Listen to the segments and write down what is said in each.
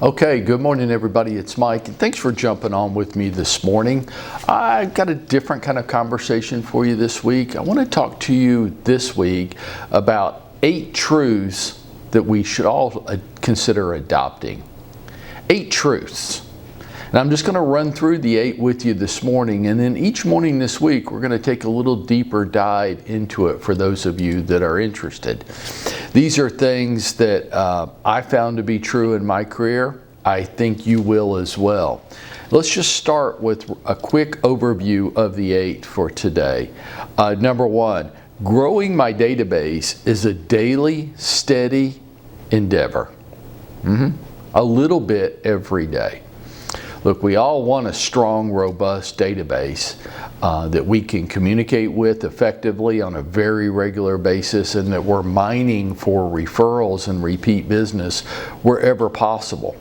Okay, good morning everybody, it's Mike, and thanks for jumping on with me this morning. I've got a different kind of conversation for you this week. I want to talk to you this week about 8 truths that we should all consider adopting. 8 truths. And I'm just going to run through the 8 with you this morning, and then each morning this week we're going to take a little deeper dive into it for those of you that are interested. These are things that I found to be true in my career. I think you will as well. Let's just start with a quick overview of the 8 for today. Number 1, growing my database is a daily, steady endeavor. A little bit every day. Look, we all want a strong, robust database that we can communicate with effectively on a very regular basis, and that we're mining for referrals and repeat business wherever possible.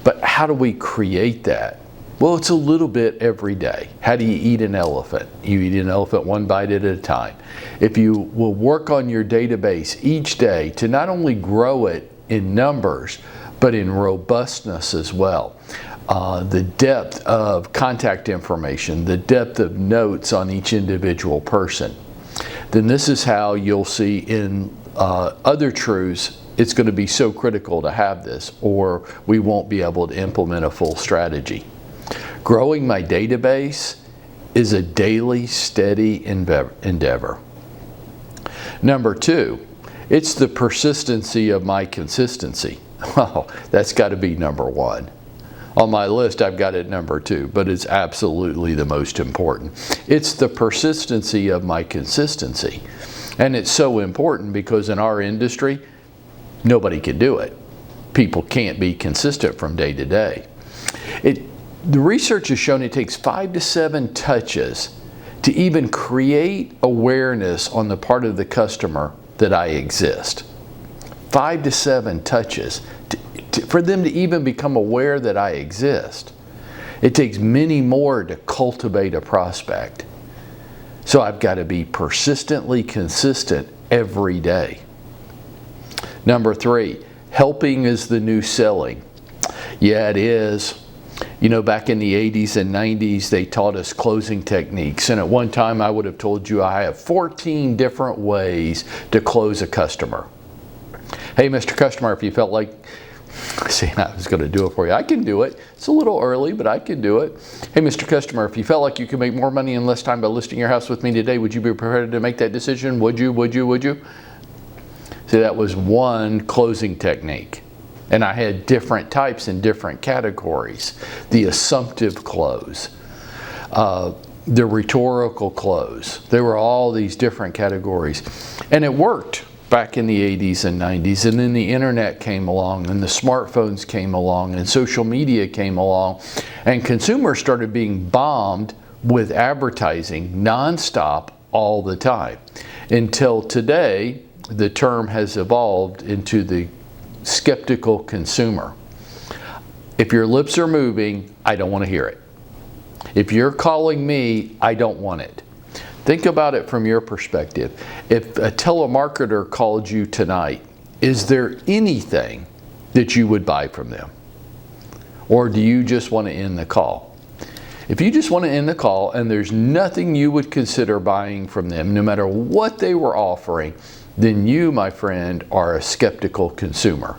But how do we create that? Well, it's a little bit every day. How do you eat an elephant? You eat an elephant one bite at a time. If you will work on your database each day to not only grow it in numbers, but in robustness as well. The depth of contact information, the depth of notes on each individual person, then this is how you'll see in other truths it's going to be so critical to have this, or we won't be able to implement a full strategy. Growing my database is a daily, steady endeavor. Number 2, it's the persistency of my consistency. Oh, that's got to be number 1. On my list, I've got it number 2, but it's absolutely the most important. It's the persistency of my consistency. And it's so important because in our industry, nobody can do it. People can't be consistent from day to day. The research has shown it takes 5 to 7 touches to even create awareness on the part of the customer that I exist. 5 to 7 touches for them to even become aware that I exist. It takes many more to cultivate a prospect. So I've got to be persistently consistent every day. Number 3, helping is the new selling. Yeah, it is. You know, back in the 80s and 90s, they taught us closing techniques. And at one time, I would have told you I have 14 different ways to close a customer. Hey, Mr. Customer, if you felt like saying I was going to do it for you, I can do it. It's a little early, but I can do it. Hey, Mr. Customer, if you felt like you could make more money in less time by listing your house with me today, would you be prepared to make that decision? Would you? See, that was one closing technique. And I had different types in different categories. The assumptive close, the rhetorical close. There were all these different categories. And it worked back in the 80s and 90s. And then the internet came along, and the smartphones came along, and social media came along. And consumers started being bombed with advertising nonstop all the time. Until today, the term has evolved into the skeptical consumer. If your lips are moving, I don't want to hear it. If you're calling me, I don't want it. Think about it from your perspective. If a telemarketer called you tonight, is there anything that you would buy from them? Or do you just want to end the call? If you just want to end the call and there's nothing you would consider buying from them, no matter what they were offering, then you, my friend, are a skeptical consumer.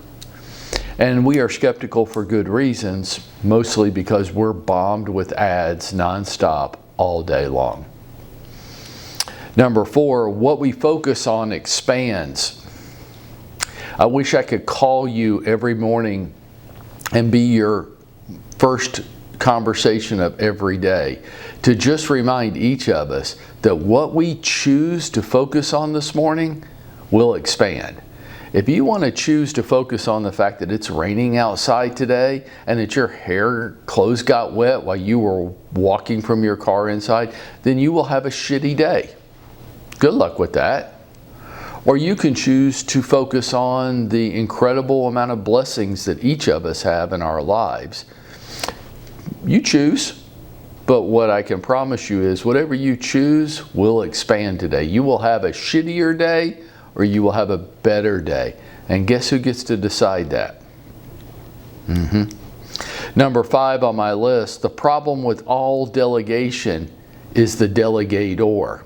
And we are skeptical for good reasons, mostly because we're bombed with ads nonstop all day long. Number 4, what we focus on expands. I wish I could call you every morning and be your first conversation of every day to just remind each of us that what we choose to focus on this morning will expand. If you want to choose to focus on the fact that it's raining outside today and that your clothes got wet while you were walking from your car inside, then you will have a shitty day. Good luck with that. Or you can choose to focus on the incredible amount of blessings that each of us have in our lives. You choose. But what I can promise you is whatever you choose will expand today. You will have a shittier day or you will have a better day. And guess who gets to decide that? Number 5 on my list, the problem with all delegation is the delegator.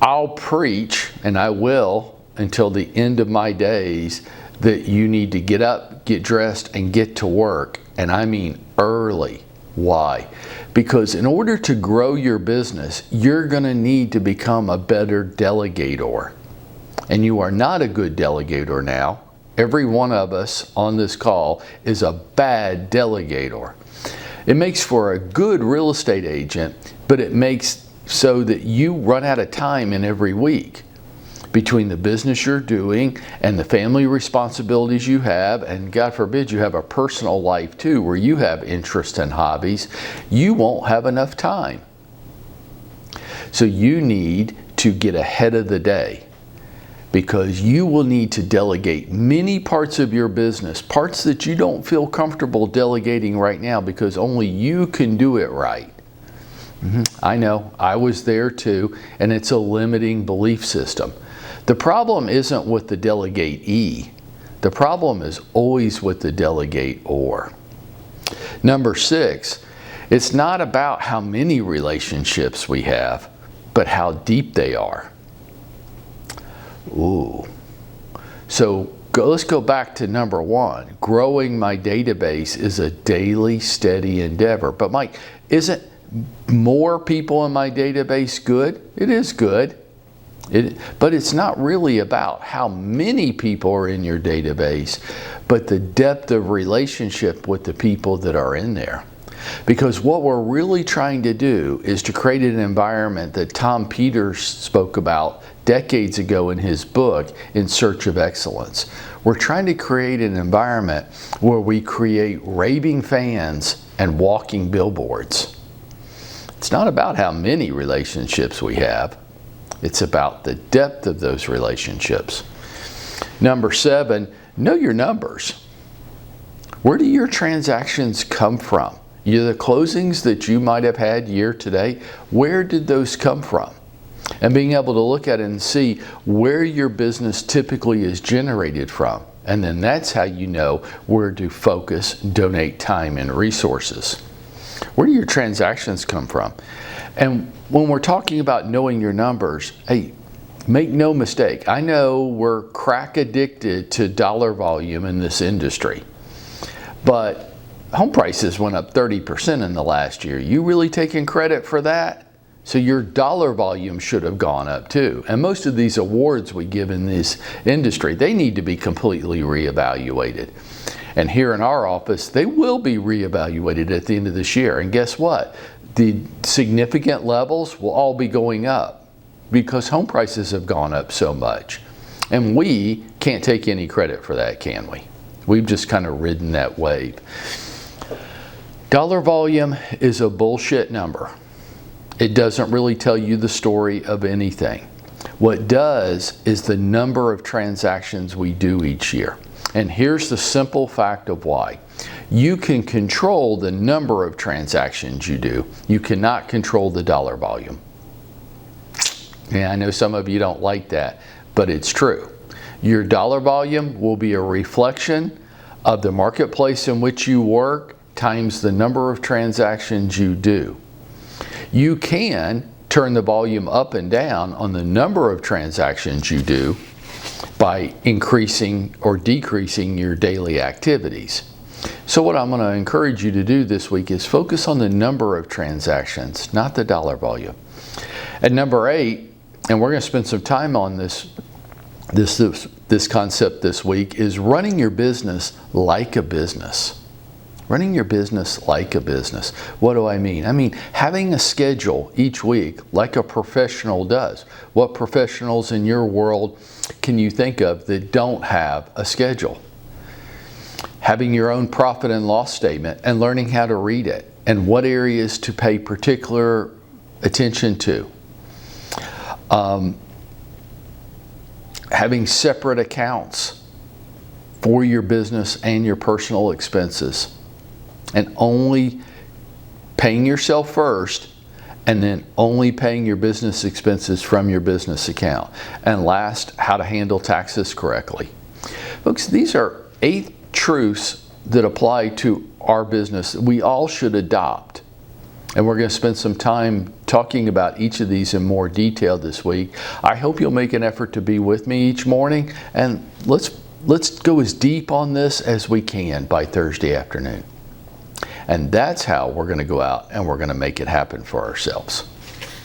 I'll preach, and I will until the end of my days, that you need to get up, get dressed, and get to work. And I mean early. Why? Because in order to grow your business, you're going to need to become a better delegator. And you are not a good delegator now. Every one of us on this call is a bad delegator. It makes for a good real estate agent, but it makes so that you run out of time in every week between the business you're doing and the family responsibilities you have, and God forbid you have a personal life too where you have interests and hobbies. You won't have enough time. So you need to get ahead of the day, because you will need to delegate many parts of your business, parts that you don't feel comfortable delegating right now because only you can do it right. I know, I was there too, and it's a limiting belief system. The problem isn't with the delegatee. The problem is always with the delegator. Number 6, it's not about how many relationships we have, but how deep they are. Ooh. So let's go back to number 1. Growing my database is a daily, steady endeavor. But Mike, isn't more people in my database good? It is good. But it's not really about how many people are in your database, but the depth of relationship with the people that are in there. Because what we're really trying to do is to create an environment that Tom Peters spoke about decades ago in his book, In Search of Excellence. We're trying to create an environment where we create raving fans and walking billboards. It's not about how many relationships we have. It's about the depth of those relationships. Number 7, know your numbers. Where do your transactions come from? The closings that you might have had year to date, where did those come from? And being able to look at it and see where your business typically is generated from. And then that's how you know where to focus, donate time and resources. Where do your transactions come from? And when we're talking about knowing your numbers, hey, make no mistake. I know we're crack addicted to dollar volume in this industry, but home prices went up 30% in the last year. You really taking credit for that? So your dollar volume should have gone up too. And most of these awards we give in this industry, they need to be completely reevaluated. And here in our office, they will be reevaluated at the end of this year. And guess what? The significant levels will all be going up because home prices have gone up so much. And we can't take any credit for that, can we? We've just kind of ridden that wave. Dollar volume is a bullshit number. It doesn't really tell you the story of anything. What does is the number of transactions we do each year. And here's the simple fact of why. You can control the number of transactions you do. You cannot control the dollar volume. Yeah, I know some of you don't like that, but it's true. Your dollar volume will be a reflection of the marketplace in which you work times the number of transactions you do. You can turn the volume up and down on the number of transactions you do by increasing or decreasing your daily activities. So what I'm going to encourage you to do this week is focus on the number of transactions, not the dollar volume. At number 8, and we're going to spend some time on this concept this week, is running your business like a business. Running your business like a business. What do I mean? I mean having a schedule each week like a professional does. What professionals in your world can you think of that don't have a schedule? Having your own profit and loss statement and learning how to read it and what areas to pay particular attention to. Having separate accounts for your business and your personal expenses. And only paying yourself first, and then only paying your business expenses from your business account. And last, how to handle taxes correctly. Folks, these are 8 truths that apply to our business that we all should adopt. And we're going to spend some time talking about each of these in more detail this week. I hope you'll make an effort to be with me each morning, and let's go as deep on this as we can by Thursday afternoon. And that's how we're going to go out and we're going to make it happen for ourselves.